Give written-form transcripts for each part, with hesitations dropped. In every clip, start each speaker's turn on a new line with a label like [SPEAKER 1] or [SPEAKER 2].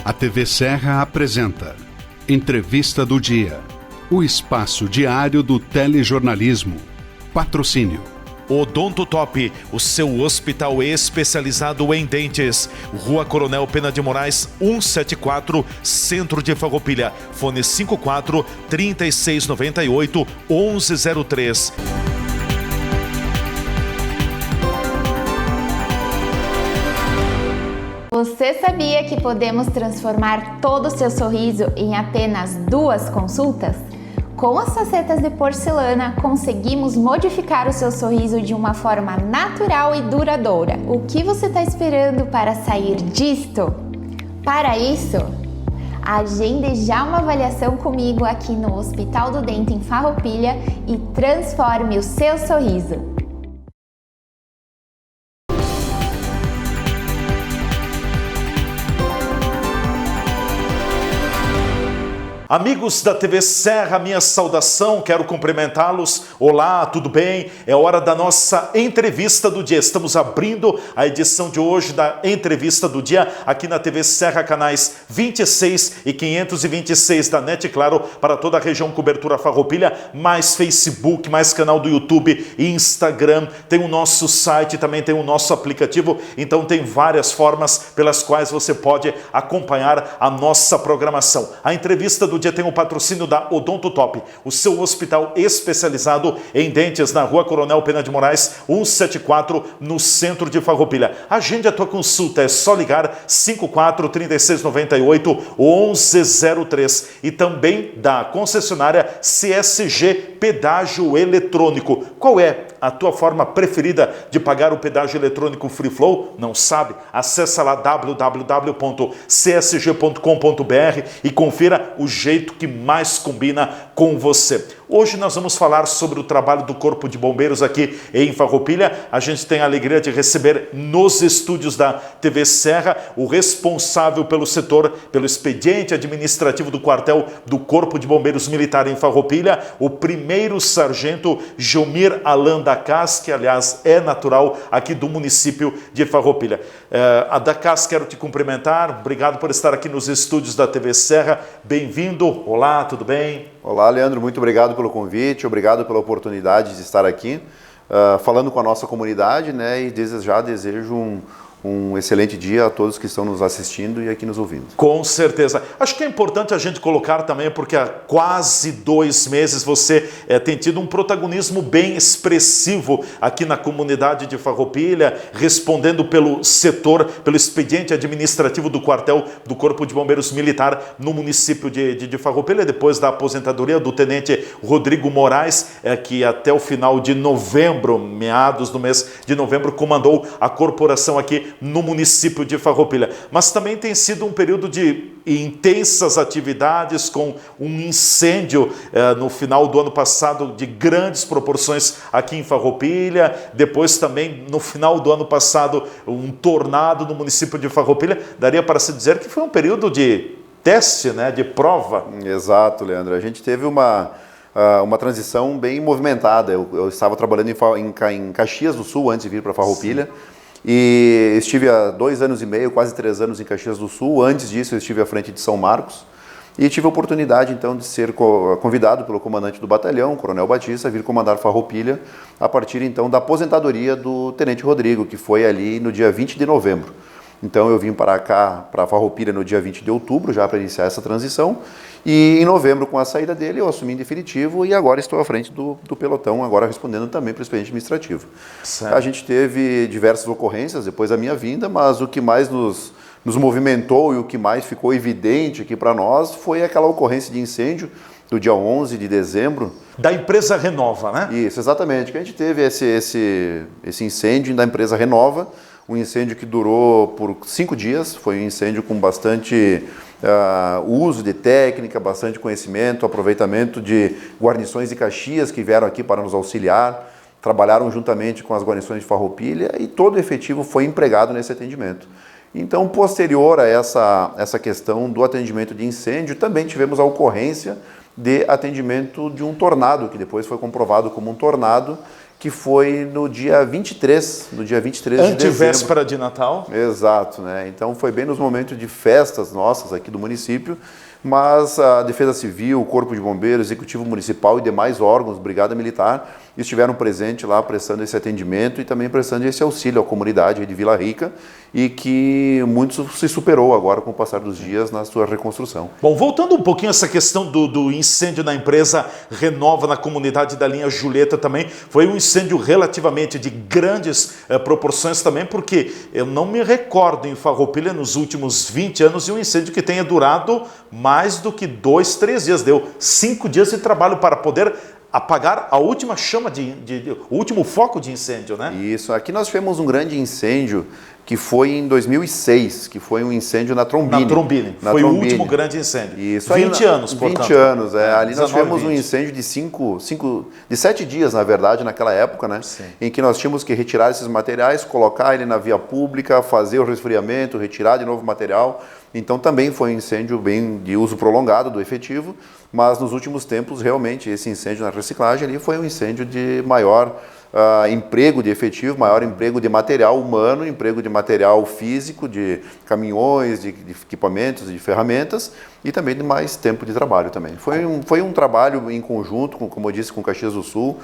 [SPEAKER 1] A TV Serra apresenta Entrevista do Dia, o espaço diário do telejornalismo. Patrocínio
[SPEAKER 2] Odonto Top, o seu hospital especializado em dentes. Rua Coronel Pena de Moraes, 174, Centro de Farroupilha. Fone 54 3698 1103.
[SPEAKER 3] Você sabia que podemos transformar todo o seu sorriso em apenas 2 consultas? Com as facetas de porcelana, conseguimos modificar o seu sorriso de uma forma natural e duradoura. O que você está esperando para sair disto? Para isso, agende já uma avaliação comigo aqui no Hospital do Dente em Farroupilha e transforme o seu sorriso.
[SPEAKER 2] Amigos da TV Serra, minha saudação, quero cumprimentá-los. Olá, tudo bem? É hora da nossa entrevista do dia. Estamos abrindo a edição de hoje da entrevista do dia aqui na TV Serra, canais 26 e 526 da NET, claro, para toda a região cobertura Farroupilha, mais Facebook, mais canal do YouTube e Instagram. Tem o nosso site, também tem o nosso aplicativo, então tem várias formas pelas quais você pode acompanhar a nossa programação. A entrevista do dia tem o patrocínio da Odonto Top, o seu hospital especializado em dentes na Rua Coronel Pena de Moraes, 174, no centro de Farroupilha. Agende a tua consulta, é só ligar 54 3698 1103 e também da concessionária CSG Pedágio Eletrônico. Qual é a tua forma preferida de pagar o pedágio eletrônico Free Flow? Não sabe? Acesse lá www.csg.com.br e confira o jeito que mais combina com você. Hoje nós vamos falar sobre o trabalho do Corpo de Bombeiros aqui em Farroupilha. A gente tem a alegria de receber nos estúdios da TV Serra o responsável pelo setor, pelo expediente administrativo do quartel do Corpo de Bombeiros Militar em Farroupilha, o primeiro sargento Gilmir Alan Dacas, que aliás é natural aqui do município de Farroupilha. A Dacas, quero te cumprimentar, obrigado por estar aqui nos estúdios da TV Serra, bem-vindo. Olá, tudo bem?
[SPEAKER 4] Olá, Leandro, muito obrigado pelo convite, obrigado pela oportunidade de estar aqui falando com a nossa comunidade, né, e desde já desejo um excelente dia a todos que estão nos assistindo e aqui nos ouvindo.
[SPEAKER 2] Com certeza. Acho que é importante a gente colocar também, porque há quase 2 meses você tem tido um protagonismo bem expressivo aqui na comunidade de Farroupilha, respondendo pelo setor, pelo expediente administrativo do quartel do Corpo de Bombeiros Militar no município de Farroupilha, depois da aposentadoria do tenente Rodrigo Moraes, que até o final de novembro, meados do mês de novembro, comandou a corporação aqui no município de Farroupilha. Mas também tem sido um período de intensas atividades, com um incêndio no final do ano passado de grandes proporções aqui em Farroupilha, depois também no final do ano passado um tornado no município de Farroupilha. Daria para se dizer que foi um período de teste, né, de prova.
[SPEAKER 4] Exato, Leandro. A gente teve uma transição bem movimentada. Eu estava trabalhando em Caxias do Sul antes de vir para Farroupilha. Sim. E estive há 2 anos e meio, quase 3 anos em Caxias do Sul. Antes disso eu estive à frente de São Marcos e tive a oportunidade então de ser convidado pelo comandante do batalhão, Coronel Batista, a vir comandar Farroupilha a partir então da aposentadoria do tenente Rodrigo, que foi ali no dia 20 de novembro. Então eu vim para cá, para Farroupilha, no dia 20 de outubro, já para iniciar essa transição. E em novembro, com a saída dele, eu assumi em definitivo e agora estou à frente do pelotão, agora respondendo também para o expediente administrativo. Certo. A gente teve diversas ocorrências depois da minha vinda, mas o que mais nos movimentou e o que mais ficou evidente aqui para nós foi aquela ocorrência de incêndio do dia 11 de dezembro.
[SPEAKER 2] Da empresa Renova, né?
[SPEAKER 4] Isso, exatamente. Que a gente teve esse incêndio da empresa Renova, um incêndio que durou por 5 dias, foi um incêndio com bastante uso de técnica, bastante conhecimento, aproveitamento de guarnições de Caxias que vieram aqui para nos auxiliar, trabalharam juntamente com as guarnições de Farroupilha e todo o efetivo foi empregado nesse atendimento. Então, posterior a essa questão do atendimento de incêndio, também tivemos a ocorrência de atendimento de um tornado, que depois foi comprovado como um tornado, que foi no dia 23 de dezembro.
[SPEAKER 2] Antevéspera de Natal.
[SPEAKER 4] Exato, né? Então foi bem nos momentos de festas nossas aqui do município, mas a Defesa Civil, o Corpo de Bombeiros, Executivo Municipal e demais órgãos, Brigada Militar, estiveram presentes lá prestando esse atendimento e também prestando esse auxílio à comunidade de Vila Rica e que muito se superou agora com o passar dos dias na sua reconstrução.
[SPEAKER 2] Bom, voltando um pouquinho a essa questão do incêndio na empresa Renova, na comunidade da linha Julieta também, foi um incêndio relativamente de grandes proporções também, porque eu não me recordo em Farroupilha nos últimos 20 anos de um incêndio que tenha durado mais do que 2, 3 dias. Deu 5 dias de trabalho para poder apagar a última chama, o último foco de incêndio, né?
[SPEAKER 4] Isso, aqui nós tivemos um grande incêndio que foi em 2006, que foi um incêndio na Trombini.
[SPEAKER 2] Na Trombini, foi o último grande incêndio.
[SPEAKER 4] Isso,
[SPEAKER 2] 20 anos, portanto.
[SPEAKER 4] 20 anos, ali
[SPEAKER 2] 19,
[SPEAKER 4] nós tivemos
[SPEAKER 2] 20.
[SPEAKER 4] um incêndio de 7 dias, na verdade, naquela época, né?
[SPEAKER 2] Sim.
[SPEAKER 4] Em que nós tínhamos que retirar esses materiais, colocar ele na via pública, fazer o resfriamento, retirar de novo material. Então também foi um incêndio bem de uso prolongado do efetivo, mas nos últimos tempos, realmente, esse incêndio na reciclagem ali foi um incêndio de maior emprego de efetivo, maior emprego de material humano, emprego de material físico, de caminhões, de equipamentos, de ferramentas e também de mais tempo de trabalho também. Foi um trabalho em conjunto, como eu disse, com Caxias do Sul,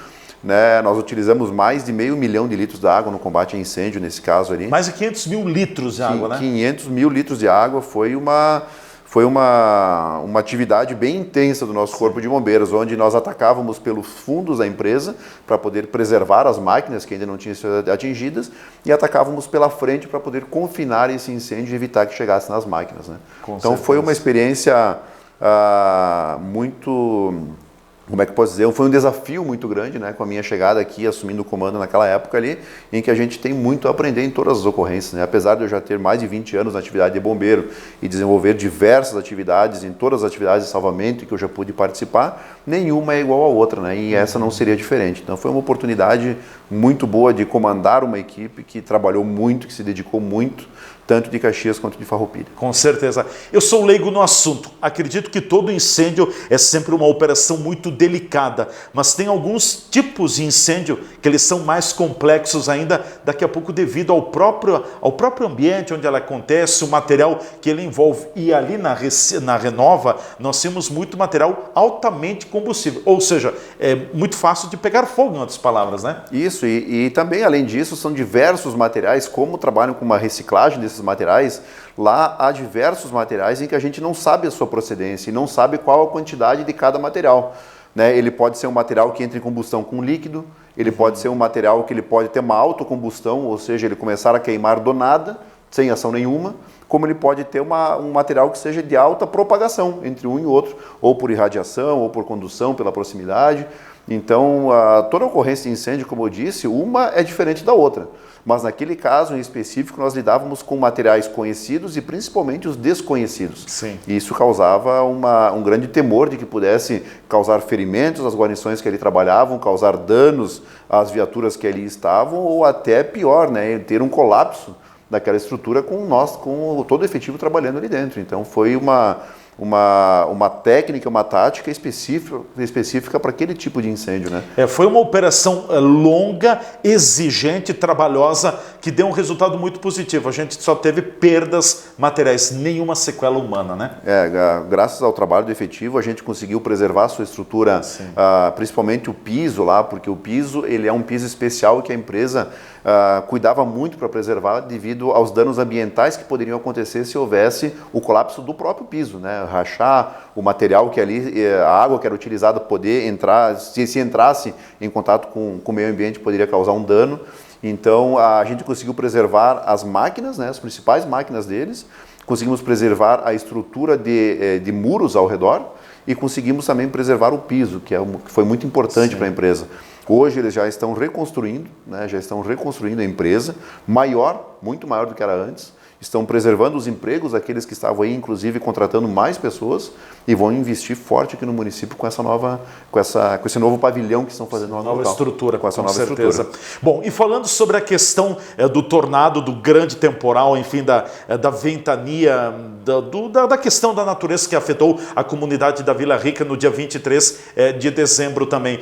[SPEAKER 4] né? Nós utilizamos mais de 500 mil litros de água no combate a incêndio, nesse caso ali.
[SPEAKER 2] Mais de 500 mil litros de água, né?
[SPEAKER 4] 500 mil litros de água foi uma atividade bem intensa do nosso Corpo de Bombeiros, onde nós atacávamos pelos fundos da empresa para poder preservar as máquinas que ainda não tinham sido atingidas e atacávamos pela frente para poder confinar esse incêndio e evitar que chegasse nas máquinas, né? Então foi uma experiência muito... Como é que eu posso dizer? Foi um desafio muito grande, né, com a minha chegada aqui, assumindo o comando naquela época ali, em que a gente tem muito a aprender em todas as ocorrências, né? Apesar de eu já ter mais de 20 anos na atividade de bombeiro e desenvolver diversas atividades, em todas as atividades de salvamento que eu já pude participar, nenhuma é igual à outra, né? E essa não seria diferente. Então foi uma oportunidade muito boa de comandar uma equipe que trabalhou muito, que se dedicou muito, tanto de Caxias quanto de Farroupilha.
[SPEAKER 2] Com certeza. Eu sou leigo no assunto. Acredito que todo incêndio é sempre uma operação muito delicada, mas tem alguns tipos de incêndio que eles são mais complexos ainda, daqui a pouco devido ao próprio ambiente onde ela acontece, o material que ele envolve. E ali na Renova, nós temos muito material altamente combustível, ou seja, é muito fácil de pegar fogo, em outras palavras, né?
[SPEAKER 4] Isso, e também, além disso, são diversos materiais, como trabalham com uma reciclagem desses materiais, lá há diversos materiais em que a gente não sabe a sua procedência e não sabe qual a quantidade de cada material, né? Ele pode ser um material que entra em combustão com líquido, ele pode ser um material que ele pode ter uma autocombustão, ou seja, ele começar a queimar do nada, sem ação nenhuma, como ele pode ter um material que seja de alta propagação entre um e outro, ou por irradiação, ou por condução, pela proximidade. Então, toda ocorrência de incêndio, como eu disse, uma é diferente da outra. Mas naquele caso em específico, nós lidávamos com materiais conhecidos e principalmente os desconhecidos.
[SPEAKER 2] Sim.
[SPEAKER 4] E isso causava um grande temor de que pudesse causar ferimentos às guarnições que ali trabalhavam, causar danos às viaturas que ali estavam, ou até pior, né, ter um colapso daquela estrutura com todo o efetivo trabalhando ali dentro. Então foi uma técnica, uma tática específica para aquele tipo de incêndio, né?
[SPEAKER 2] Foi uma operação longa, exigente, trabalhosa, que deu um resultado muito positivo. A gente só teve perdas materiais, nenhuma sequela humana, né?
[SPEAKER 4] Graças ao trabalho do efetivo, a gente conseguiu preservar a sua estrutura, principalmente o piso lá, porque o piso ele é um piso especial que a empresa cuidava muito para preservar devido aos danos ambientais que poderiam acontecer se houvesse o colapso do próprio piso, né? Rachar o material que ali, a água que era utilizada poder entrar, se entrasse em contato com o meio ambiente poderia causar um dano. Então a gente conseguiu preservar as máquinas, né, as principais máquinas deles, conseguimos preservar a estrutura de muros ao redor e conseguimos também preservar o piso, que foi muito importante para a empresa. Hoje eles já estão reconstruindo, né, a empresa, muito maior do que era antes, estão preservando os empregos daqueles que estavam aí, inclusive contratando mais pessoas, e vão investir forte aqui no município com esse novo pavilhão que estão fazendo lá no local.
[SPEAKER 2] Estrutura,
[SPEAKER 4] com essa nova
[SPEAKER 2] certeza.
[SPEAKER 4] estrutura.
[SPEAKER 2] Bom, e falando sobre a questão do tornado, do grande temporal, enfim, da ventania, da questão da natureza que afetou a comunidade da Vila Rica no dia 23 de dezembro também.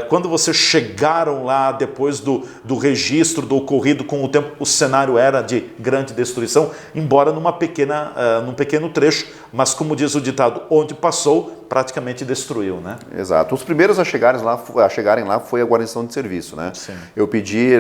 [SPEAKER 2] Quando vocês chegaram lá, depois do registro do ocorrido com o tempo, o cenário era de grande destruição, embora num pequeno trecho, mas como diz o ditado, onde passou, praticamente destruiu, né?
[SPEAKER 4] Exato. Os primeiros a chegarem lá foi a guarnição de serviço, né?
[SPEAKER 2] Sim.
[SPEAKER 4] Eu pedi,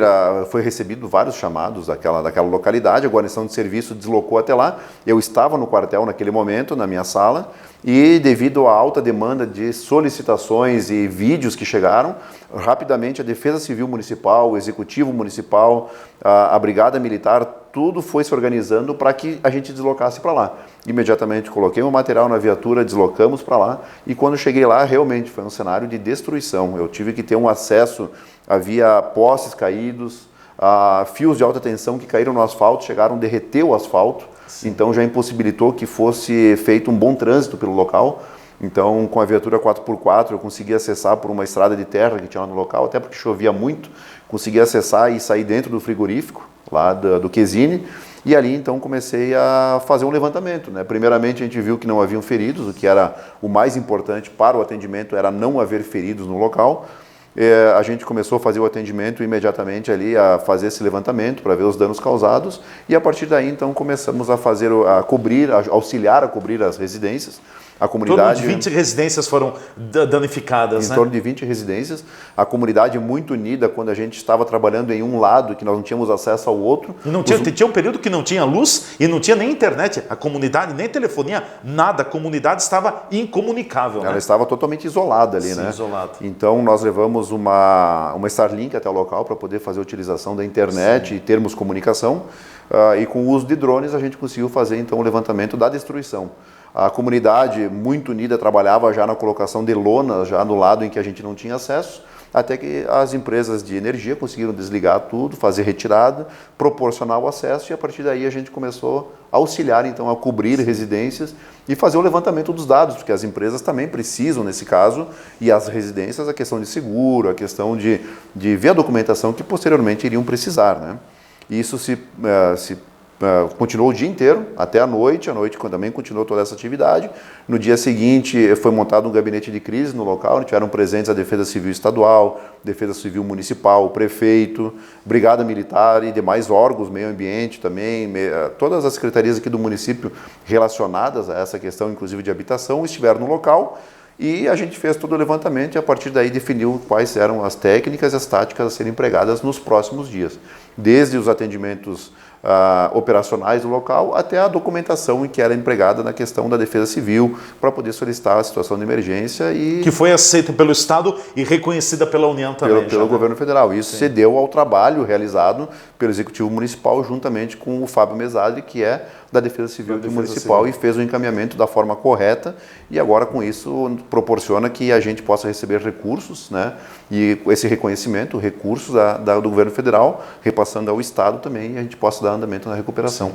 [SPEAKER 4] foi recebido vários chamados daquela localidade, a guarnição de serviço deslocou até lá, eu estava no quartel naquele momento, na minha sala, e devido à alta demanda de solicitações e vídeos que chegaram, rapidamente a Defesa Civil Municipal, o Executivo Municipal, a Brigada Militar, tudo foi se organizando para que a gente deslocasse para lá. Imediatamente coloquei o material na viatura, deslocamos para lá, e quando cheguei lá realmente foi um cenário de destruição. Eu tive que ter um acesso, havia postes caídos, fios de alta tensão que caíram no asfalto, chegaram a derreter o asfalto. Sim. Então já impossibilitou que fosse feito um bom trânsito pelo local. Então, com a viatura 4x4, eu consegui acessar por uma estrada de terra que tinha lá no local, até porque chovia muito, consegui acessar e sair dentro do frigorífico, lá do Quesine, e ali então comecei a fazer um levantamento, né? Primeiramente a gente viu que não haviam feridos, o que era o mais importante para o atendimento era não haver feridos no local. A gente começou a fazer o atendimento imediatamente ali, a fazer esse levantamento para ver os danos causados, e a partir daí então começamos a auxiliar a cobrir as residências. A comunidade,
[SPEAKER 2] em torno de 20 residências foram danificadas, né?
[SPEAKER 4] Em torno de 20 residências. A comunidade muito unida quando a gente estava trabalhando em um lado, que nós não tínhamos acesso ao outro.
[SPEAKER 2] E não tinha um período que não tinha luz e não tinha nem internet. A comunidade, nem telefonia, nada. A comunidade estava incomunicável.
[SPEAKER 4] Ela
[SPEAKER 2] né?
[SPEAKER 4] estava totalmente isolada ali,
[SPEAKER 2] Sim,
[SPEAKER 4] né?
[SPEAKER 2] Isolada.
[SPEAKER 4] Então nós levamos uma Starlink até o local para poder fazer a utilização da internet. Sim. E termos comunicação. E com o uso de drones a gente conseguiu fazer então o levantamento da destruição. A comunidade muito unida trabalhava já na colocação de lonas, já no lado em que a gente não tinha acesso, até que as empresas de energia conseguiram desligar tudo, fazer retirada, proporcionar o acesso, e a partir daí a gente começou a auxiliar então a cobrir residências e fazer o levantamento dos dados, porque as empresas também precisam nesse caso, e as residências a questão de seguro, a questão de ver a documentação que posteriormente iriam precisar, né? E isso continuou o dia inteiro, até a noite também continuou toda essa atividade. No dia seguinte foi montado um gabinete de crise no local, onde tiveram presentes a Defesa Civil Estadual, Defesa Civil Municipal, o Prefeito, Brigada Militar e demais órgãos, meio ambiente também, todas as secretarias aqui do município relacionadas a essa questão, inclusive de habitação, estiveram no local. E a gente fez todo o levantamento e a partir daí definiu quais eram as técnicas e as táticas a serem empregadas nos próximos dias. Desde os atendimentos operacionais do local até a documentação em que era empregada na questão da Defesa Civil para poder solicitar a situação de emergência.
[SPEAKER 2] Que foi aceita pelo Estado e reconhecida pela União também.
[SPEAKER 4] Pelo governo federal. Isso cedeu ao trabalho realizado pelo Executivo Municipal juntamente com o Fábio Mesade, que é da Defesa Civil Municipal, e fez o encaminhamento da forma correta, e agora com isso proporciona que a gente possa receber recursos, né? E esse reconhecimento, recursos do governo federal, repassando ao Estado também, e a gente possa dar andamento na recuperação.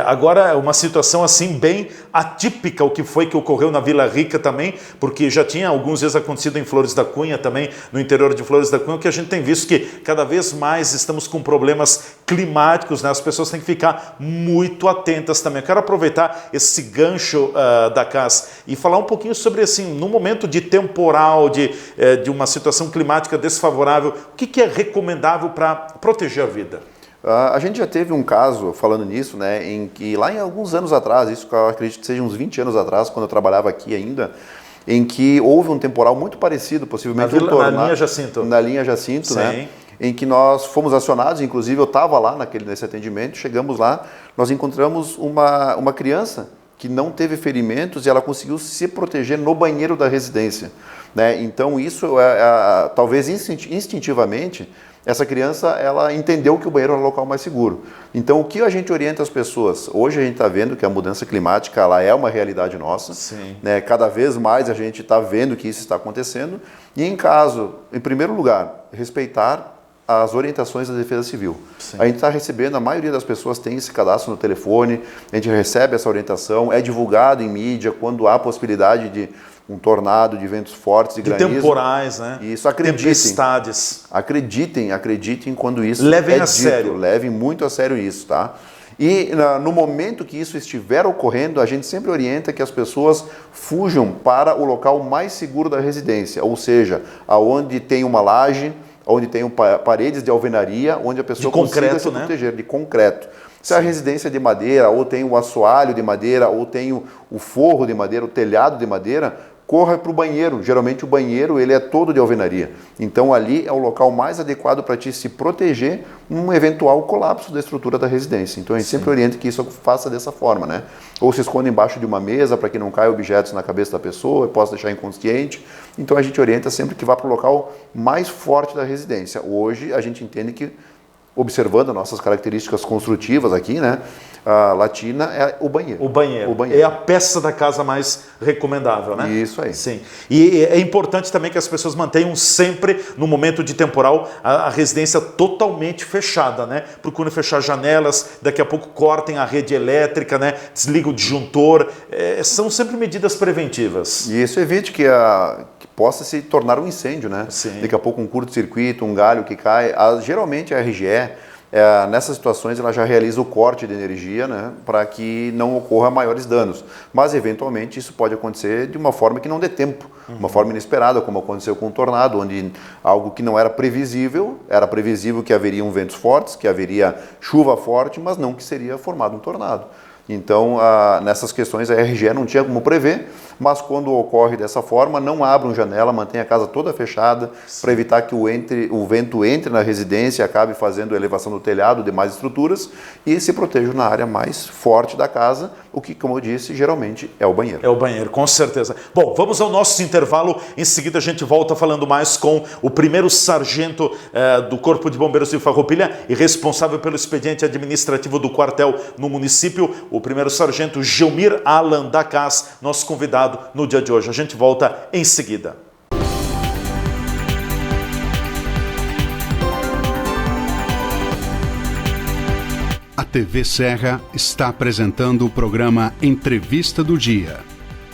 [SPEAKER 2] Agora uma situação assim bem atípica o que ocorreu na Vila Rica também, porque já tinha alguns dias acontecido em Flores da Cunha também, no interior de Flores da Cunha, o que a gente tem visto que cada vez mais estamos com problemas climáticos, né? As pessoas têm que ficar muito atentas também. Eu quero aproveitar esse gancho da CAS e falar um pouquinho sobre, assim, no momento de temporal, de uma situação climática desfavorável, o que é recomendável para proteger a vida?
[SPEAKER 4] A gente já teve um caso, falando nisso, né, em que lá em alguns anos atrás, isso eu acredito que seja uns 20 anos atrás, quando eu trabalhava aqui ainda, em que houve um temporal muito parecido, possivelmente
[SPEAKER 2] na linha Jacinto.
[SPEAKER 4] Na linha Jacinto, né? Em que nós fomos acionados, inclusive eu estava lá nesse atendimento, chegamos lá, nós encontramos uma criança que não teve ferimentos e ela conseguiu se proteger no banheiro da residência, né? Então isso, talvez instintivamente, essa criança ela entendeu que o banheiro era o local mais seguro. Então o que a gente orienta as pessoas? Hoje a gente está vendo que a mudança climática ela é uma realidade nossa.
[SPEAKER 2] Sim.
[SPEAKER 4] Né? Cada vez mais a gente está vendo que isso está acontecendo. E em primeiro lugar, respeitar as orientações da Defesa Civil.
[SPEAKER 2] Sim.
[SPEAKER 4] A gente está recebendo, a maioria das pessoas tem esse cadastro no telefone, a gente recebe essa orientação, é divulgado em mídia quando há possibilidade de um tornado, de ventos fortes e granizo.
[SPEAKER 2] Temporais, né?
[SPEAKER 4] Isso, acreditem.
[SPEAKER 2] Tempestades.
[SPEAKER 4] Acreditem quando isso
[SPEAKER 2] levem
[SPEAKER 4] é
[SPEAKER 2] a
[SPEAKER 4] dito.
[SPEAKER 2] sério.
[SPEAKER 4] Levem muito a sério isso, tá? E no momento que isso estiver ocorrendo, a gente sempre orienta que as pessoas fujam para o local mais seguro da residência, ou seja, aonde tem uma laje, onde tem paredes de alvenaria, onde a pessoa consiga se proteger, de concreto. Se a residência é de madeira, ou tem o assoalho de madeira, ou tem o forro de madeira, o telhado de madeira, corra para o banheiro. Geralmente o banheiro ele é todo de alvenaria. Então ali é o local mais adequado para ti se proteger num eventual colapso da estrutura da residência. Então a gente sempre orienta que isso faça dessa forma, né? Ou se esconda embaixo de uma mesa para que não caia objetos na cabeça da pessoa e possa deixar inconsciente. Então a gente orienta sempre que vá para o local mais forte da residência. Hoje a gente entende que, observando nossas características construtivas aqui, né? A latina é o banheiro.
[SPEAKER 2] O banheiro. É a peça da casa mais recomendável, né?
[SPEAKER 4] Isso aí.
[SPEAKER 2] Sim. E é importante também que as pessoas mantenham sempre, no momento de temporal, a residência totalmente fechada, né? Procurem fechar janelas, daqui a pouco cortem a rede elétrica, né? Desliga o disjuntor. São sempre medidas preventivas.
[SPEAKER 4] E isso evite que possa se tornar um incêndio, né?
[SPEAKER 2] Sim.
[SPEAKER 4] Daqui a pouco um curto-circuito, um galho que cai. Geralmente a RGE, nessas situações, ela já realiza o corte de energia, né, para que não ocorra maiores danos. Mas, eventualmente, isso pode acontecer de uma forma que não dê tempo, uma forma inesperada, como aconteceu com o tornado, onde algo que não era previsível que haveriam ventos fortes, que haveria chuva forte, mas não que seria formado um tornado. Então, nessas questões, a RGE não tinha como prever, mas quando ocorre dessa forma, não abram janela, mantenha a casa toda fechada, para evitar que o vento entre na residência e acabe fazendo a elevação do telhado, demais estruturas, e se proteja na área mais forte da casa, o que, como eu disse, geralmente é o banheiro.
[SPEAKER 2] É o banheiro, com certeza. Bom, vamos ao nosso intervalo, em seguida a gente volta falando mais com o primeiro sargento do Corpo de Bombeiros de Farroupilha e responsável pelo expediente administrativo do quartel no município, o primeiro sargento Gilmir Alan Dacaz, nosso convidado no dia de hoje. A gente volta em seguida.
[SPEAKER 1] A TV Serra está apresentando o programa Entrevista do Dia.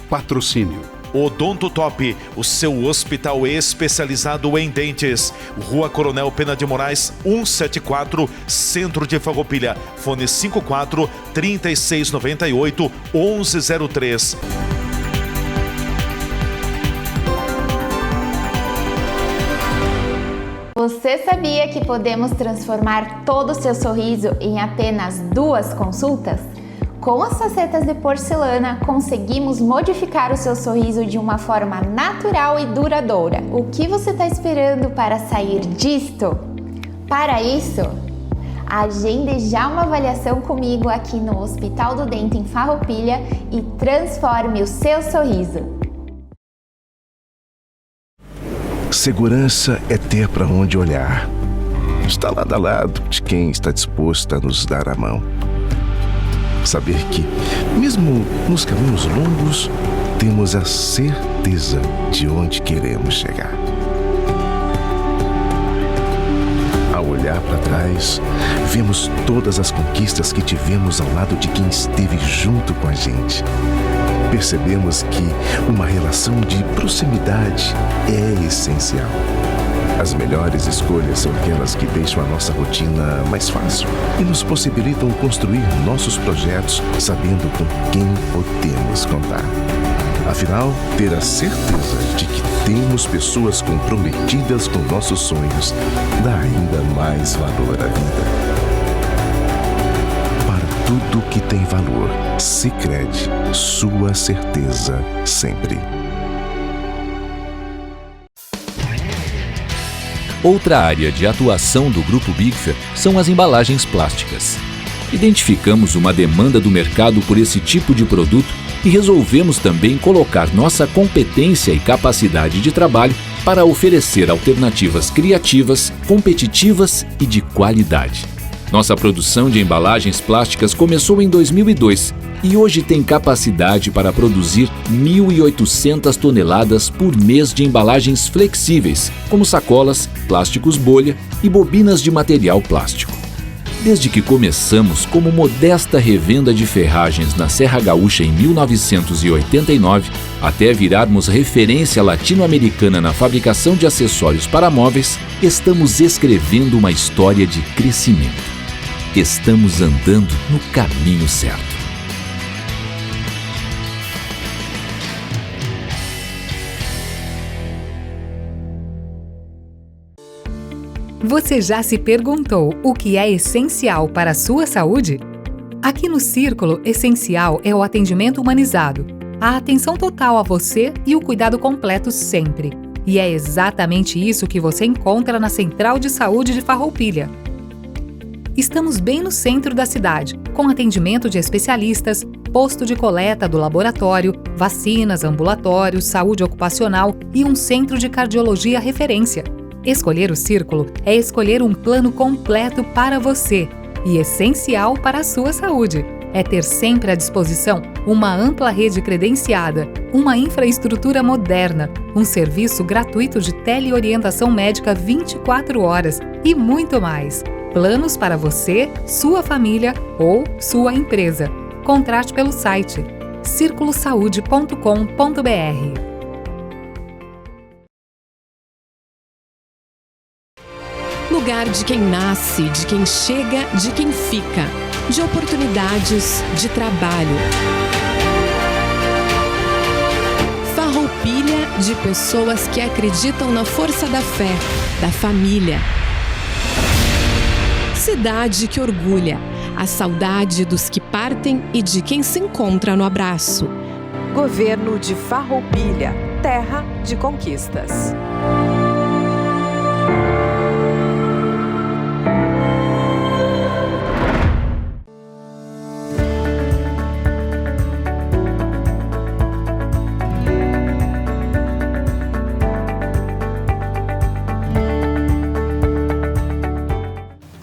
[SPEAKER 1] Patrocínio.
[SPEAKER 2] Odonto Top, o seu hospital especializado em dentes. Rua Coronel Pena de Moraes, 174, Centro de Farroupilha. Fone 54 3698 1103.
[SPEAKER 3] Você sabia que podemos transformar todo o seu sorriso em apenas 2 consultas? Com as facetas de porcelana, conseguimos modificar o seu sorriso de uma forma natural e duradoura. O que você está esperando para sair disto? Para isso, agende já uma avaliação comigo aqui no Hospital do Dente em Farroupilha e transforme o seu sorriso.
[SPEAKER 5] Segurança é ter para onde olhar. Está lado a lado de quem está disposto a nos dar a mão. Saber que, mesmo nos caminhos longos, temos a certeza de onde queremos chegar. Ao olhar para trás, vemos todas as conquistas que tivemos ao lado de quem esteve junto com a gente. Percebemos que uma relação de proximidade é essencial. As melhores escolhas são aquelas que deixam a nossa rotina mais fácil e nos possibilitam construir nossos projetos sabendo com quem podemos contar. Afinal, ter a certeza de que temos pessoas comprometidas com nossos sonhos dá ainda mais valor à vida. Tudo que tem valor, Sicredi, sua certeza sempre.
[SPEAKER 6] Outra área de atuação do Grupo Bigfer são as embalagens plásticas. Identificamos uma demanda do mercado por esse tipo de produto e resolvemos também colocar nossa competência e capacidade de trabalho para oferecer alternativas criativas, competitivas e de qualidade. Nossa produção de embalagens plásticas começou em 2002 e hoje tem capacidade para produzir 1.800 toneladas por mês de embalagens flexíveis, como sacolas, plásticos bolha e bobinas de material plástico. Desde que começamos como modesta revenda de ferragens na Serra Gaúcha em 1989, até virarmos referência latino-americana na fabricação de acessórios para móveis, estamos escrevendo uma história de crescimento. Estamos andando no caminho certo.
[SPEAKER 7] Você já se perguntou o que é essencial para a sua saúde? Aqui no Círculo, essencial é o atendimento humanizado, a atenção total a você e o cuidado completo sempre. E é exatamente isso que você encontra na Central de Saúde de Farroupilha. Estamos bem no centro da cidade, com atendimento de especialistas, posto de coleta do laboratório, vacinas, ambulatórios, saúde ocupacional e um centro de cardiologia referência. Escolher o Círculo é escolher um plano completo para você e essencial para a sua saúde. É ter sempre à disposição uma ampla rede credenciada, uma infraestrutura moderna, um serviço gratuito de teleorientação médica 24 horas e muito mais. Planos para você, sua família ou sua empresa. Contrate pelo site circulosaude.com.br.
[SPEAKER 8] Lugar de quem nasce, de quem chega, de quem fica. De oportunidades, de trabalho. Farroupilha de pessoas que acreditam na força da fé, da família. Cidade que orgulha, a saudade dos que partem e de quem se encontra no abraço.
[SPEAKER 9] Governo de Farroupilha, terra de conquistas.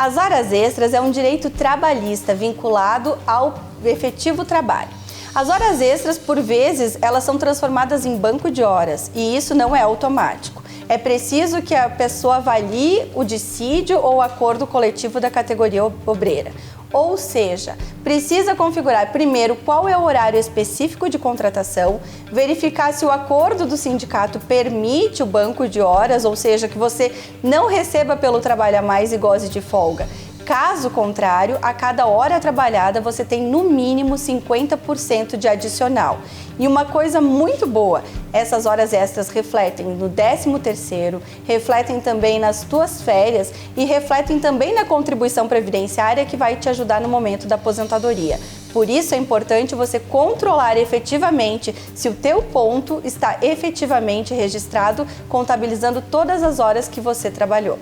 [SPEAKER 10] As horas extras é um direito trabalhista vinculado ao efetivo trabalho. As horas extras, por vezes, elas são transformadas em banco de horas e isso não é automático. É preciso que a pessoa avalie o dissídio ou acordo coletivo da categoria obreira. Ou seja, precisa configurar primeiro qual é o horário específico de contratação, verificar se o acordo do sindicato permite o banco de horas, ou seja, que você não receba pelo trabalho a mais e goze de folga. Caso contrário, a cada hora trabalhada você tem no mínimo 50% de adicional. E uma coisa muito boa, essas horas extras refletem no 13º, refletem também nas tuas férias e refletem também na contribuição previdenciária que vai te ajudar no momento da aposentadoria. Por isso é importante você controlar efetivamente se o teu ponto está efetivamente registrado, contabilizando todas as horas que você trabalhou.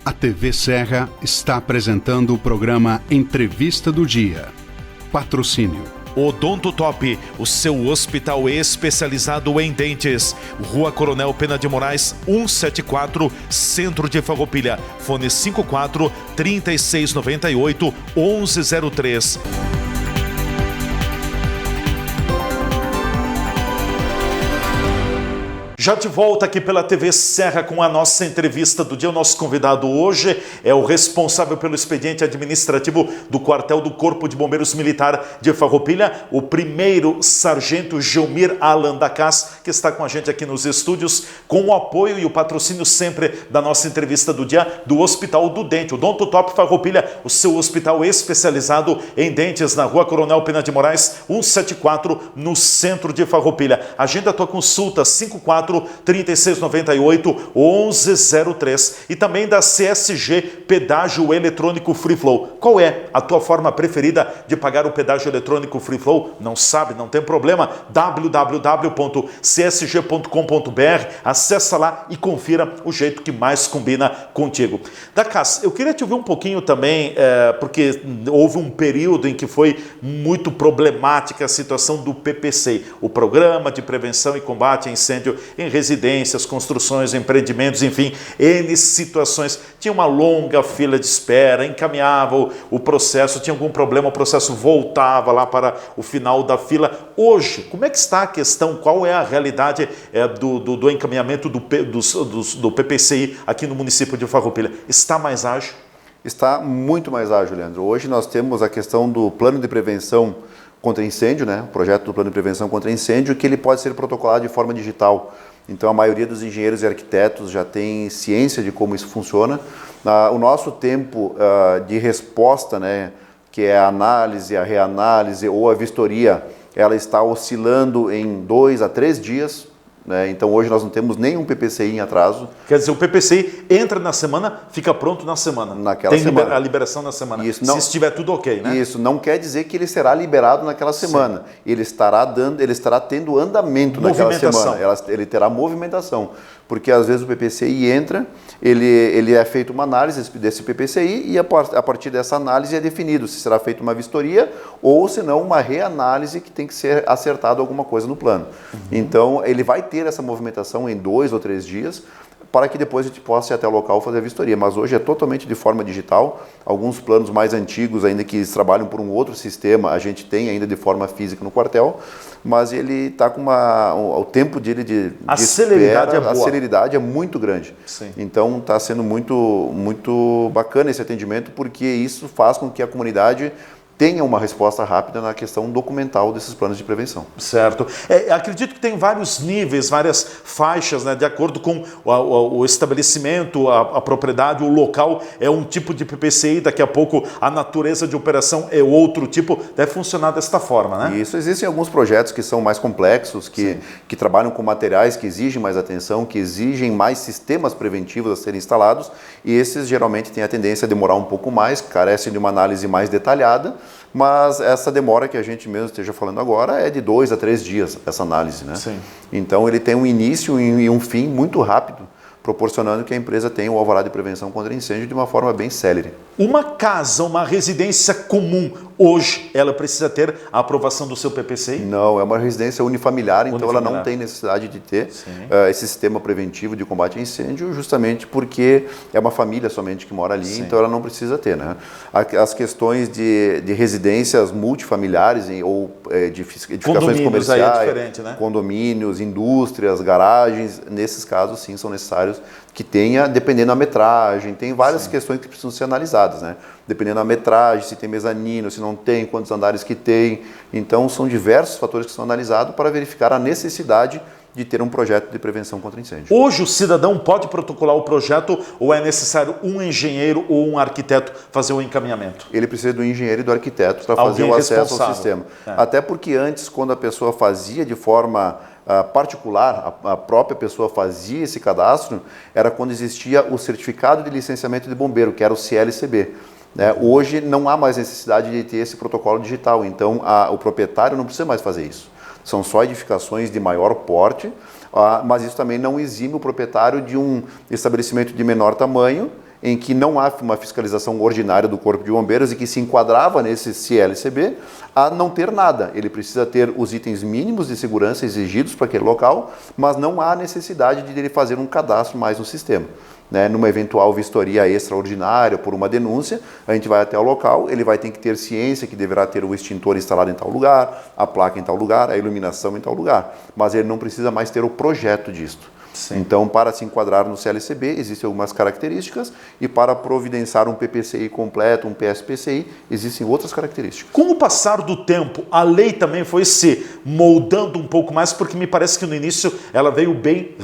[SPEAKER 1] A TV Serra está apresentando o programa Entrevista do Dia. Patrocínio.
[SPEAKER 2] Odonto Top, o seu hospital especializado em dentes. Rua Coronel Pena de Moraes, 174, Centro de Farroupilha. Fone 54 3698 1103. Já de volta aqui pela TV Serra com a nossa entrevista do dia. O nosso convidado hoje é o responsável pelo expediente administrativo do quartel do Corpo de Bombeiros Militar de Farroupilha, o primeiro sargento Gilmir Alan da Cas, que está com a gente aqui nos estúdios, com o apoio e o patrocínio sempre da nossa entrevista do dia do Hospital do Dente, o Odonto Top Farroupilha, o seu hospital especializado em dentes na Rua Coronel Pena de Moraes, 174, no centro de Farroupilha. Agenda a tua consulta 54 ligando 3698 1103 e também da CSG Pedágio Eletrônico Free Flow. Qual é a tua forma preferida de pagar o pedágio eletrônico Free Flow? Não sabe? Não tem problema. www.csg.com.br, acessa lá e confira o jeito que mais combina contigo. Dacás, eu queria te ouvir um pouquinho também, porque houve um período em que foi muito problemática a situação do PPCI, o Programa de Prevenção e Combate a Incêndio em residências, construções, empreendimentos, enfim, N situações. Tinha uma longa fila de espera, encaminhava o processo, tinha algum problema, o processo voltava lá para o final da fila. Hoje, como é que está a questão? Qual é a realidade do encaminhamento do PPCI aqui no município de Farroupilha? Está mais ágil?
[SPEAKER 4] Está muito mais ágil, Leandro. Hoje nós temos a questão do plano de prevenção contra incêndio, né? O projeto do plano de prevenção contra incêndio, que ele pode ser protocolado de forma digital. Então a maioria dos engenheiros e arquitetos já tem ciência de como isso funciona. O nosso tempo de resposta, né, que é a análise, a reanálise ou a vistoria, ela está oscilando em 2 a 3 dias. Então hoje nós não temos nenhum PPCI em atraso.
[SPEAKER 2] Quer dizer, o PPCI entra na semana, fica pronto na semana.
[SPEAKER 4] Naquela semana.
[SPEAKER 2] A liberação na semana.
[SPEAKER 4] Isso, não,
[SPEAKER 2] se estiver tudo ok, né?
[SPEAKER 4] Isso não quer dizer que ele será liberado naquela semana. Sim. Ele estará tendo andamento naquela semana. Ele terá movimentação. Porque às vezes o PPCI entra, ele é feita uma análise desse PPCI e a partir dessa análise é definido se será feita uma vistoria ou se não uma reanálise que tem que ser acertado alguma coisa no plano. Então ele vai ter essa movimentação em 2 ou 3 dias para que depois a gente possa ir até o local fazer a vistoria. Mas hoje é totalmente de forma digital. Alguns planos mais antigos ainda que trabalham por um outro sistema, a gente tem ainda de forma física no quartel, mas ele está com o tempo dele de
[SPEAKER 2] celeridade
[SPEAKER 4] espera,
[SPEAKER 2] é boa.
[SPEAKER 4] A celeridade é muito grande.
[SPEAKER 2] Sim.
[SPEAKER 4] Então está sendo muito bacana esse atendimento, porque isso faz com que a comunidade tenha uma resposta rápida na questão documental desses planos de prevenção.
[SPEAKER 2] Certo. Acredito que tem vários níveis, várias faixas, né, de acordo com o estabelecimento, a propriedade, o local é um tipo de PPCI, daqui a pouco a natureza de operação é outro tipo, deve funcionar desta forma, né?
[SPEAKER 4] Isso, existem alguns projetos que são mais complexos, que trabalham com materiais que exigem mais atenção, que exigem mais sistemas preventivos a serem instalados, e esses geralmente têm a tendência a demorar um pouco mais, carecem de uma análise mais detalhada, mas essa demora que a gente mesmo esteja falando agora é de 2 a 3 dias, essa análise, né?
[SPEAKER 2] Sim.
[SPEAKER 4] Então ele tem um início e um fim muito rápido, proporcionando que a empresa tenha o alvará de prevenção contra incêndio de uma forma bem célere.
[SPEAKER 2] Uma casa, uma residência comum, hoje, ela precisa ter a aprovação do seu PPCI?
[SPEAKER 4] Não, é uma residência unifamiliar, então ela não tem necessidade de ter esse sistema preventivo de combate a incêndio, justamente porque é uma família somente que mora ali, então ela não precisa ter, né? As questões de residências multifamiliares ou de edificações comerciais,
[SPEAKER 2] aí é diferente, né?
[SPEAKER 4] Condomínios, indústrias, garagens, nesses casos sim são necessários que tenha, dependendo da metragem, tem várias questões que precisam ser analisadas, né? Dependendo da metragem, se tem mezanino, se não tem, quantos andares que tem. Então, são diversos fatores que são analisados para verificar a necessidade de ter um projeto de prevenção contra incêndio.
[SPEAKER 2] Hoje o cidadão pode protocolar o projeto ou é necessário um engenheiro ou um arquiteto fazer o encaminhamento?
[SPEAKER 4] Ele precisa do engenheiro e do arquiteto para fazer o acesso ao sistema. Até porque antes, quando a pessoa fazia de forma particular, a própria pessoa fazia esse cadastro, era quando existia o certificado de licenciamento de bombeiro, que era o CLCB. Hoje não há mais necessidade de ter esse protocolo digital, então o proprietário não precisa mais fazer isso. São só edificações de maior porte, mas isso também não exime o proprietário de um estabelecimento de menor tamanho, em que não há uma fiscalização ordinária do Corpo de Bombeiros e que se enquadrava nesse CLCB, a não ter nada. Ele precisa ter os itens mínimos de segurança exigidos para aquele local, mas não há necessidade de ele fazer um cadastro mais no sistema. Numa eventual vistoria extraordinária por uma denúncia, a gente vai até o local, ele vai ter que ter ciência que deverá ter o extintor instalado em tal lugar, a placa em tal lugar, a iluminação em tal lugar, mas ele não precisa mais ter o projeto disto.
[SPEAKER 2] Sim.
[SPEAKER 4] Então, para se enquadrar no CLCB, existem algumas características e para providenciar um PPCI completo, um PSPCI, existem outras características.
[SPEAKER 2] Com o passar do tempo, a lei também foi se moldando um pouco mais, porque me parece que no início ela veio bem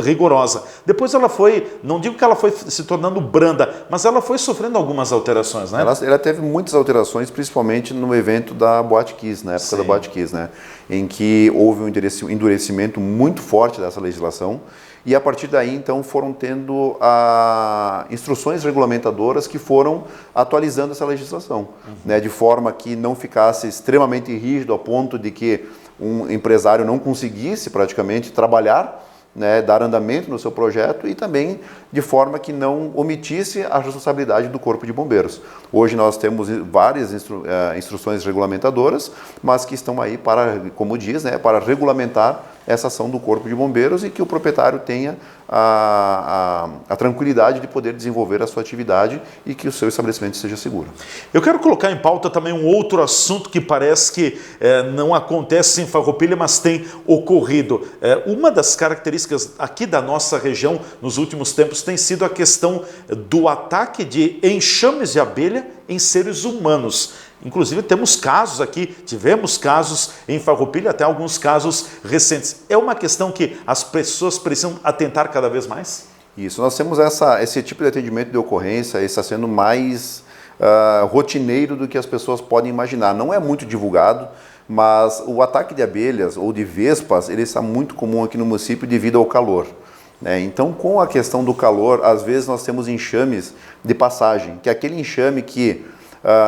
[SPEAKER 2] rigorosa. Depois ela foi, não digo que ela foi se tornando branda, mas ela foi sofrendo algumas alterações, né?
[SPEAKER 4] Ela teve muitas alterações, principalmente no evento da Boate Kiss, na época da Boate Kiss, né? Em que houve um endurecimento muito forte dessa legislação e a partir daí então foram tendo instruções regulamentadoras que foram atualizando essa legislação, né? De forma que não ficasse extremamente rígido a ponto de que um empresário não conseguisse praticamente trabalhar, né, dar andamento no seu projeto e também de forma que não omitisse a responsabilidade do Corpo de Bombeiros. Hoje nós temos várias instruções regulamentadoras, mas que estão aí para, como diz, né, para regulamentar essa ação do Corpo de Bombeiros e que o proprietário tenha a tranquilidade de poder desenvolver a sua atividade e que o seu estabelecimento seja seguro.
[SPEAKER 2] Eu quero colocar em pauta também um outro assunto que parece que não acontece em Farroupilha, mas tem ocorrido. Uma das características aqui da nossa região nos últimos tempos tem sido a questão do ataque de enxames de abelha em seres humanos. Inclusive tivemos casos em Farroupilha, até alguns casos recentes. É uma questão que as pessoas precisam atentar cada vez mais?
[SPEAKER 4] Isso, nós temos esse tipo de atendimento de ocorrência, está sendo mais rotineiro do que as pessoas podem imaginar. Não é muito divulgado, mas o ataque de abelhas ou de vespas, ele está muito comum aqui no município devido ao calor. Então, com a questão do calor, às vezes nós temos enxames de passagem, que é aquele enxame que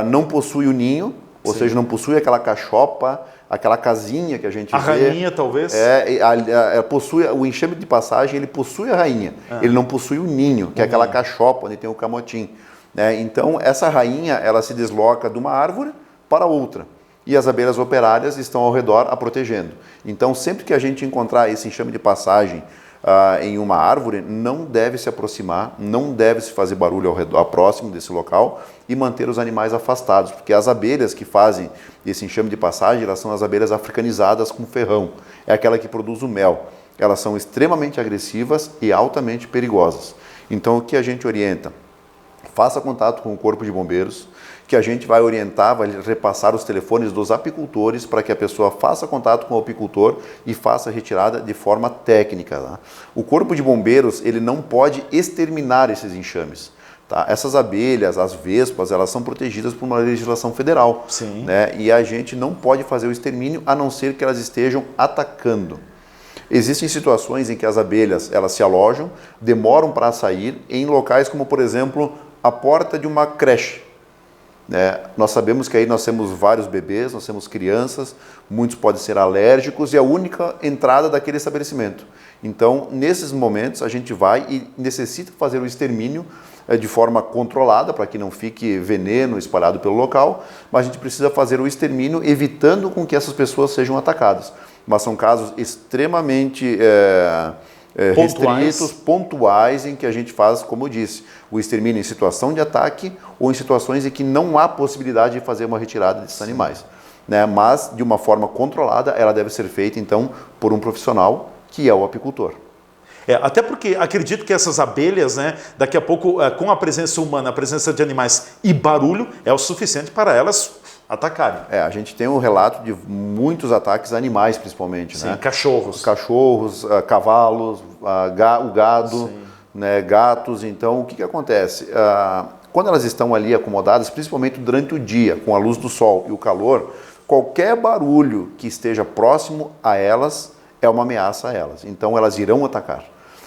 [SPEAKER 4] não possui o ninho, ou seja, não possui aquela cachopa, aquela casinha que a gente vê.
[SPEAKER 2] A rainha, talvez?
[SPEAKER 4] Possui o enxame de passagem, ele possui a rainha, ele não possui o ninho, que é aquela cachopa onde tem o camotim. Então, essa rainha, ela se desloca de uma árvore para outra. E as abelhas operárias estão ao redor a protegendo. Então, sempre que a gente encontrar esse enxame de passagem em uma árvore, não deve se aproximar, não deve se fazer barulho ao redor, próximo desse local e manter os animais afastados, porque as abelhas que fazem esse enxame de passagem, elas são as abelhas africanizadas com ferrão, é aquela que produz o mel. Elas são extremamente agressivas e altamente perigosas. Então, o que a gente orienta? Faça contato com o Corpo de Bombeiros, que a gente vai orientar, vai repassar os telefones dos apicultores para que a pessoa faça contato com o apicultor e faça a retirada de forma técnica. Tá? O Corpo de Bombeiros, ele não pode exterminar esses enxames. Tá? Essas abelhas, as vespas, elas são protegidas por uma legislação federal.
[SPEAKER 2] Sim.
[SPEAKER 4] Né? E a gente não pode fazer o extermínio a não ser que elas estejam atacando. Existem situações em que as abelhas, elas se alojam, demoram para sair em locais como, por exemplo, a porta de uma creche. Nós sabemos que aí nós temos vários bebês, nós temos crianças, muitos podem ser alérgicos e a única entrada daquele estabelecimento. Então, nesses momentos, a gente vai e necessita fazer o extermínio de forma controlada, para que não fique veneno espalhado pelo local, mas a gente precisa fazer o extermínio evitando com que essas pessoas sejam atacadas. Mas são casos extremamente restritos, pontuais, em que a gente faz, como eu disse, o extermínio em situação de ataque ou em situações em que não há possibilidade de fazer uma retirada desses animais. Mas, de uma forma controlada, ela deve ser feita, então, por um profissional, que é o apicultor.
[SPEAKER 2] Até porque acredito que essas abelhas, daqui a pouco, com a presença humana, a presença de animais e barulho, é o suficiente para elas atacarem.
[SPEAKER 4] A gente tem um relato de muitos ataques a animais, principalmente.
[SPEAKER 2] Sim, cachorros.
[SPEAKER 4] Cachorros, cavalos, o gado, gatos. Então, o que acontece? Quando elas estão ali acomodadas, principalmente durante o dia, com a luz do sol e o calor, qualquer barulho que esteja próximo a elas é uma ameaça a elas. Então, elas irão atacar.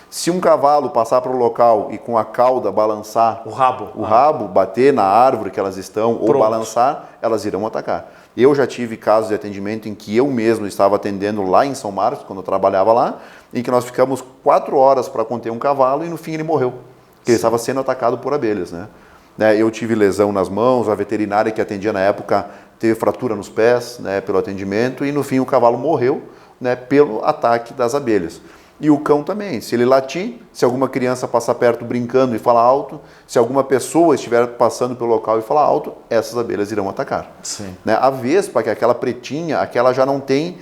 [SPEAKER 4] Se um cavalo passar para o local e com a cauda balançar o rabo, bater na árvore que elas estão ou balançar, elas irão atacar. Eu já tive casos de atendimento em que eu mesmo estava atendendo lá em São Marcos, quando eu trabalhava lá, em que nós ficamos 4 horas para conter um cavalo e no fim ele morreu, porque ele estava sendo atacado por abelhas. Eu tive lesão nas mãos, a veterinária que atendia na época teve fratura nos pés pelo atendimento e no fim o cavalo morreu pelo ataque das abelhas. E o cão também, se ele latir, se alguma criança passar perto brincando e falar alto, se alguma pessoa estiver passando pelo local e falar alto, essas abelhas irão atacar.
[SPEAKER 2] Sim.
[SPEAKER 4] Né? A vespa, que é aquela pretinha, aquela já não tem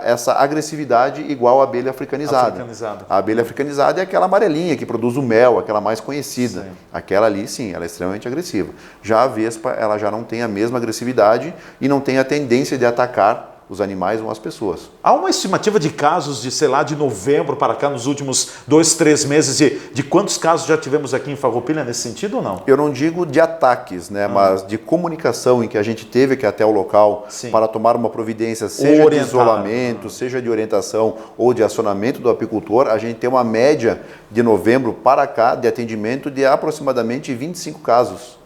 [SPEAKER 4] essa agressividade igual a abelha africanizada. A abelha africanizada é aquela amarelinha que produz o mel, aquela mais conhecida. Sim. Aquela ali, sim, ela é extremamente agressiva. Já a vespa, ela já não tem a mesma agressividade e não tem a tendência de atacar os animais ou as pessoas.
[SPEAKER 2] Há uma estimativa de casos de, sei lá, de novembro para cá, nos últimos 2, 3 meses, de quantos casos já tivemos aqui em Farroupilha nesse sentido ou não?
[SPEAKER 4] Eu não digo de ataques, né, mas de comunicação em que a gente teve que ir até o local para tomar uma providência, seja de isolamento, seja de orientação ou de acionamento do apicultor. A gente tem uma média de novembro para cá de atendimento de aproximadamente 25 casos.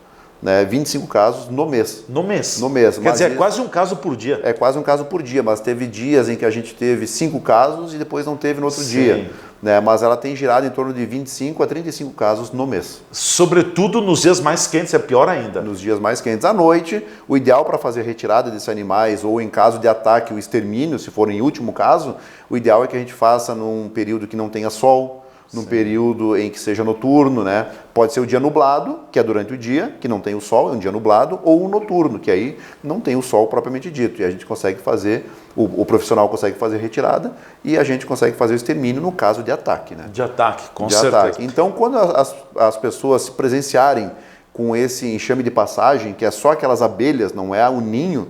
[SPEAKER 4] Né, 25 casos no mês.
[SPEAKER 2] No mês?
[SPEAKER 4] No mês.
[SPEAKER 2] Quer dizer, é quase um caso por dia.
[SPEAKER 4] É quase um caso por dia, mas teve dias em que a gente teve 5 casos e depois não teve no outro dia. Né, mas ela tem girado em torno de 25 a 35 casos no mês.
[SPEAKER 2] Sobretudo nos dias mais quentes, é pior ainda.
[SPEAKER 4] Nos dias mais quentes. À noite, o ideal para fazer retirada desses animais, ou em caso de ataque, o extermínio, se for em último caso, o ideal é que a gente faça num período que não tenha sol, num período em que seja noturno, né? Pode ser o dia nublado, que é durante o dia, que não tem o sol, é um dia nublado, ou o noturno, que aí não tem o sol propriamente dito. E a gente consegue fazer, o profissional consegue fazer retirada e a gente consegue fazer o extermínio no caso de ataque, né?
[SPEAKER 2] De ataque, com certeza.
[SPEAKER 4] Ataque. Então, quando as pessoas se presenciarem com esse enxame de passagem, que é só aquelas abelhas, não é o ninho,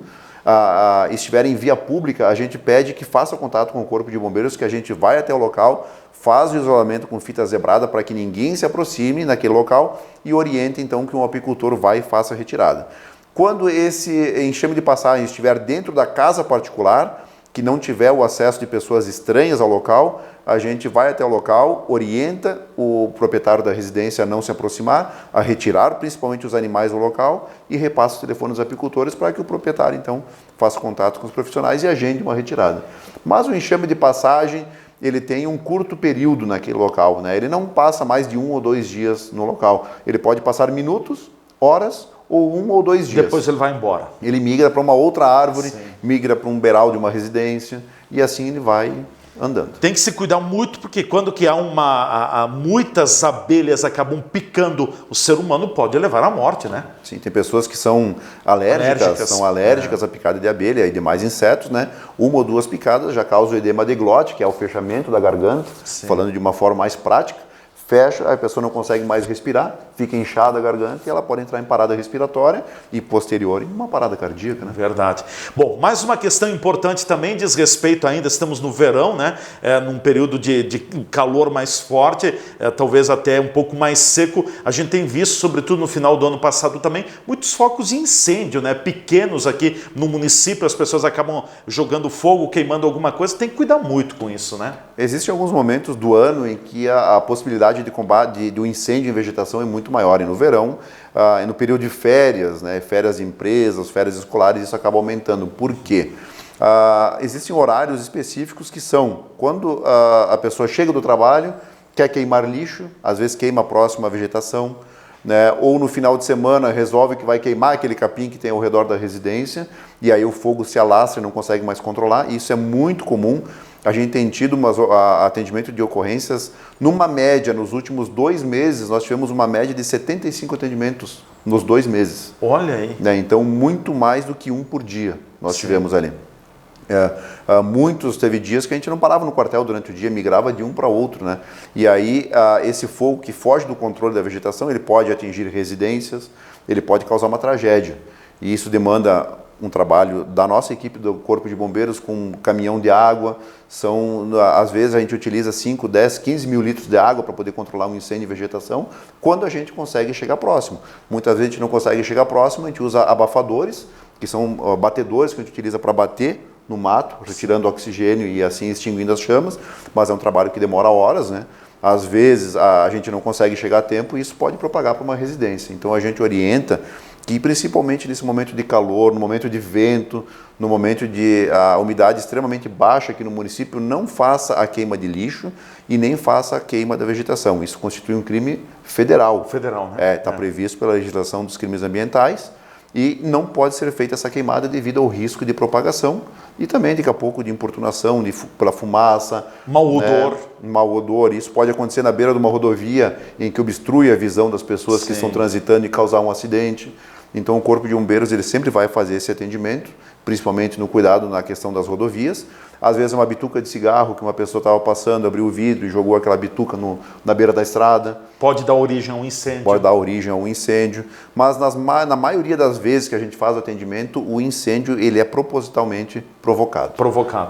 [SPEAKER 4] estiverem em via pública, a gente pede que faça contato com o Corpo de Bombeiros, que a gente vai até o local, faz o isolamento com fita zebrada para que ninguém se aproxime naquele local e oriente então que um apicultor vai e faça a retirada. Quando esse enxame de passagem estiver dentro da casa particular, que não tiver o acesso de pessoas estranhas ao local, a gente vai até o local, orienta o proprietário da residência a não se aproximar, a retirar principalmente os animais do local e repassa os telefones dos apicultores para que o proprietário então faça contato com os profissionais e agende uma retirada. Mas o enxame de passagem, ele tem um curto período naquele local, né? Ele não passa mais de 1 ou 2 dias no local. Ele pode passar minutos, horas ou 1 ou 2 dias.
[SPEAKER 2] Depois ele vai embora.
[SPEAKER 4] Ele migra para uma outra árvore, migra para um beiral de uma residência e assim ele vai andando.
[SPEAKER 2] Tem que se cuidar muito, porque quando que há muitas abelhas acabam picando o ser humano, pode levar à morte, né?
[SPEAKER 4] Sim, tem pessoas que são alérgicas à picada de abelha e demais insetos, né? 1 ou 2 picadas já causam o edema de glote, que é o fechamento da garganta, falando de uma forma mais prática. Fecha, a pessoa não consegue mais respirar, fica inchada a garganta e ela pode entrar em parada respiratória e posterior em uma parada cardíaca, né?
[SPEAKER 2] Verdade. Bom, mais uma questão importante também diz respeito ainda, estamos no verão, né? Num período de calor mais forte, talvez até um pouco mais seco. A gente tem visto, sobretudo no final do ano passado também, muitos focos de incêndio, né? Pequenos aqui no município, as pessoas acabam jogando fogo, queimando alguma coisa. Tem que cuidar muito com isso, né?
[SPEAKER 4] Existem alguns momentos do ano em que a possibilidade de combate do incêndio em vegetação é muito maior. E no verão, no período de férias, né, férias de empresas, férias escolares, isso acaba aumentando. Por quê? Existem horários específicos que são quando a pessoa chega do trabalho, quer queimar lixo, às vezes queima próximo à vegetação, né, ou no final de semana resolve que vai queimar aquele capim que tem ao redor da residência e aí o fogo se alastra e não consegue mais controlar. Isso é muito comum. A gente tem tido atendimento de ocorrências, numa média, nos últimos 2 meses, nós tivemos uma média de 75 atendimentos nos 2 meses.
[SPEAKER 2] Olha aí.
[SPEAKER 4] Né? Então, muito mais do que 1 por dia nós tivemos ali. Teve dias que a gente não parava no quartel durante o dia, migrava de um para outro, né? E aí, esse fogo que foge do controle da vegetação, ele pode atingir residências, ele pode causar uma tragédia. E isso demanda um trabalho da nossa equipe do Corpo de Bombeiros com um caminhão de água. Às vezes a gente utiliza 5, 10, 15 mil litros de água para poder controlar um incêndio em vegetação, quando a gente consegue chegar próximo. Muitas vezes a gente não consegue chegar próximo, a gente usa abafadores, que são batedores que a gente utiliza para bater no mato, retirando oxigênio e assim extinguindo as chamas, mas é um trabalho que demora horas, né? Às vezes a gente não consegue chegar a tempo e isso pode propagar para uma residência. Então a gente orienta que principalmente nesse momento de calor, no momento de vento, no momento de umidade extremamente baixa aqui no município, não faça a queima de lixo e nem faça a queima da vegetação. Isso constitui um crime federal.
[SPEAKER 2] Federal, né?
[SPEAKER 4] Está previsto pela legislação dos crimes ambientais e não pode ser feita essa queimada devido ao risco de propagação e também daqui a pouco de importunação pela fumaça,
[SPEAKER 2] mau odor.
[SPEAKER 4] Mau odor. Isso pode acontecer na beira de uma rodovia em que obstrui a visão das pessoas que estão transitando e causar um acidente. Então o Corpo de Bombeiros ele sempre vai fazer esse atendimento, principalmente no cuidado na questão das rodovias. Às vezes uma bituca de cigarro que uma pessoa estava passando, abriu o vidro e jogou aquela bituca na beira da estrada.
[SPEAKER 2] Pode dar origem a um incêndio.
[SPEAKER 4] Pode dar origem a um incêndio. Mas na maioria das vezes que a gente faz o atendimento, o incêndio ele é propositalmente provocado.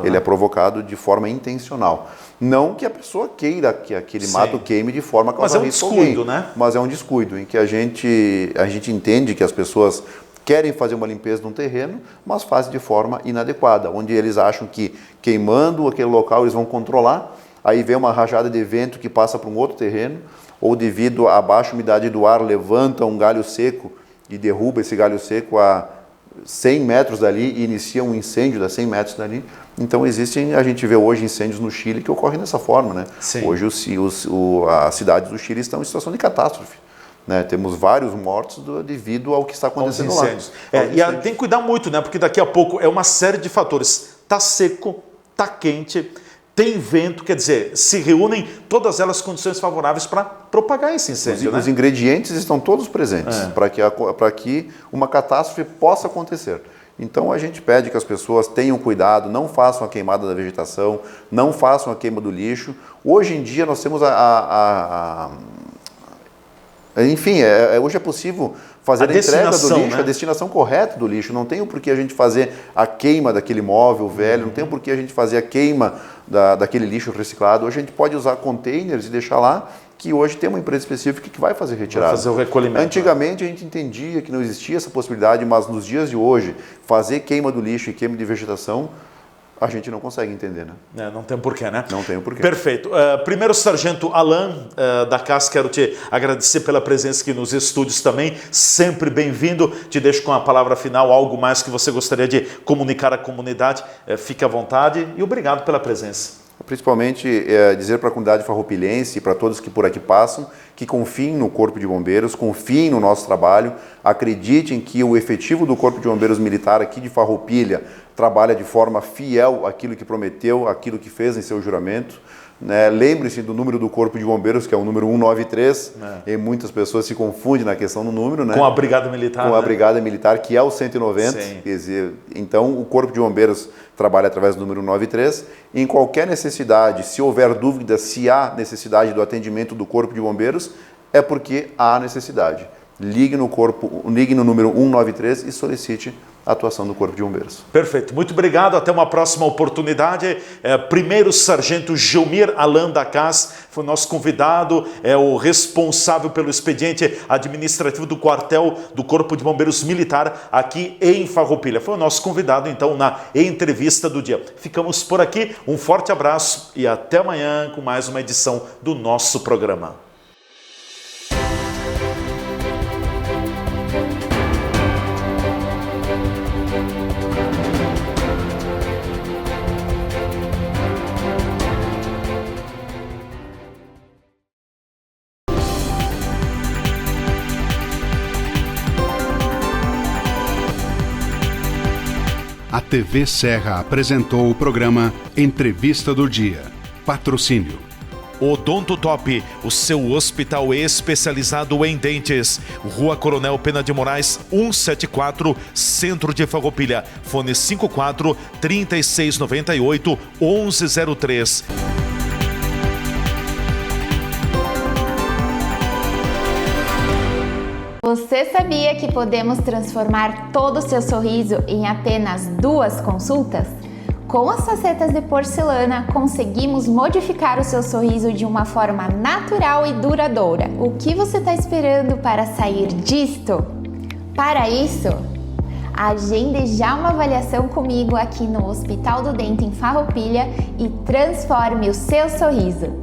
[SPEAKER 4] Ele é provocado de forma intencional. Não que a pessoa queira que aquele mato queime de forma a causar risco a alguém. Mas é um descuido, né? Mas é um descuido em que a gente entende que as pessoas querem fazer uma limpeza num terreno, mas fazem de forma inadequada, onde eles acham que queimando aquele local eles vão controlar, aí vem uma rajada de vento que passa para um outro terreno, ou devido à baixa umidade do ar, levanta um galho seco e derruba esse galho seco a 100 metros dali e inicia um incêndio a 100 metros dali. Então a gente vê hoje incêndios no Chile que ocorrem dessa forma, né? Sim. Hoje as cidades do Chile estão em situação de catástrofe. Né? Temos vários mortos devido ao que está acontecendo lá.
[SPEAKER 2] E tem que cuidar muito, né? Porque daqui a pouco é uma série de fatores. Está seco, está quente, tem vento, quer dizer, se reúnem todas elas condições favoráveis para propagar esse incêndio.
[SPEAKER 4] Os ingredientes estão todos presentes para que uma catástrofe possa acontecer. Então a gente pede que as pessoas tenham cuidado, não façam a queimada da vegetação, não façam a queima do lixo. Hoje em dia nós temos hoje é possível fazer a entrega do lixo, a destinação correta do lixo. Não tem o porquê a gente fazer a queima daquele móvel velho, não tem o porquê a gente fazer a queima daquele lixo reciclado. Hoje a gente pode usar containers e deixar lá, que hoje tem uma empresa específica que vai fazer retirada.
[SPEAKER 2] Vai fazer o recolhimento.
[SPEAKER 4] Antigamente a gente entendia que não existia essa possibilidade, mas nos dias de hoje, fazer queima do lixo e queima de vegetação, a gente não consegue entender, né?
[SPEAKER 2] Não tem porquê, né?
[SPEAKER 4] Não tem o porquê.
[SPEAKER 2] Perfeito. Primeiro Sargento Alain da CAS, quero te agradecer pela presença aqui nos estúdios também, sempre bem-vindo. Te deixo com a palavra final, algo mais que você gostaria de comunicar à comunidade, fique à vontade e obrigado pela presença.
[SPEAKER 4] Principalmente dizer para a comunidade farroupilhense e para todos que por aqui passam, que confiem no Corpo de Bombeiros, confiem no nosso trabalho, acreditem que o efetivo do Corpo de Bombeiros Militar aqui de Farroupilha trabalha de forma fiel àquilo que prometeu, àquilo que fez em seu juramento. Né? Lembre-se do número do Corpo de Bombeiros, que é o número 193, e muitas pessoas se confundem na questão do número. Né?
[SPEAKER 2] Com a Brigada Militar.
[SPEAKER 4] Com a Brigada Militar, que é o 190. Quer dizer, então, o Corpo de Bombeiros trabalha através do número 93. Em qualquer necessidade, se houver dúvida se há necessidade do atendimento do Corpo de Bombeiros, é porque há necessidade. Ligue no número 193 e solicite a atuação do Corpo de Bombeiros.
[SPEAKER 2] Perfeito, muito obrigado, até uma próxima oportunidade. Primeiro Sargento Gilmir Alain da CAS foi o nosso convidado, é o responsável pelo expediente administrativo do quartel do Corpo de Bombeiros Militar aqui em Farroupilha. Foi o nosso convidado então na entrevista do dia. Ficamos por aqui, um forte abraço e até amanhã com mais uma edição do nosso programa.
[SPEAKER 1] A TV Serra apresentou o programa Entrevista do Dia. Patrocínio
[SPEAKER 2] Odonto Top, o seu hospital especializado em dentes. Rua Coronel Pena de Moraes, 174, Centro de Farroupilha. Fone 54 3698 1103.
[SPEAKER 3] Você sabia que podemos transformar todo o seu sorriso em apenas 2 consultas? Com as facetas de porcelana, conseguimos modificar o seu sorriso de uma forma natural e duradoura. O que você está esperando para sair disto? Para isso, agende já uma avaliação comigo aqui no Hospital do Dente em Farroupilha e transforme o seu sorriso.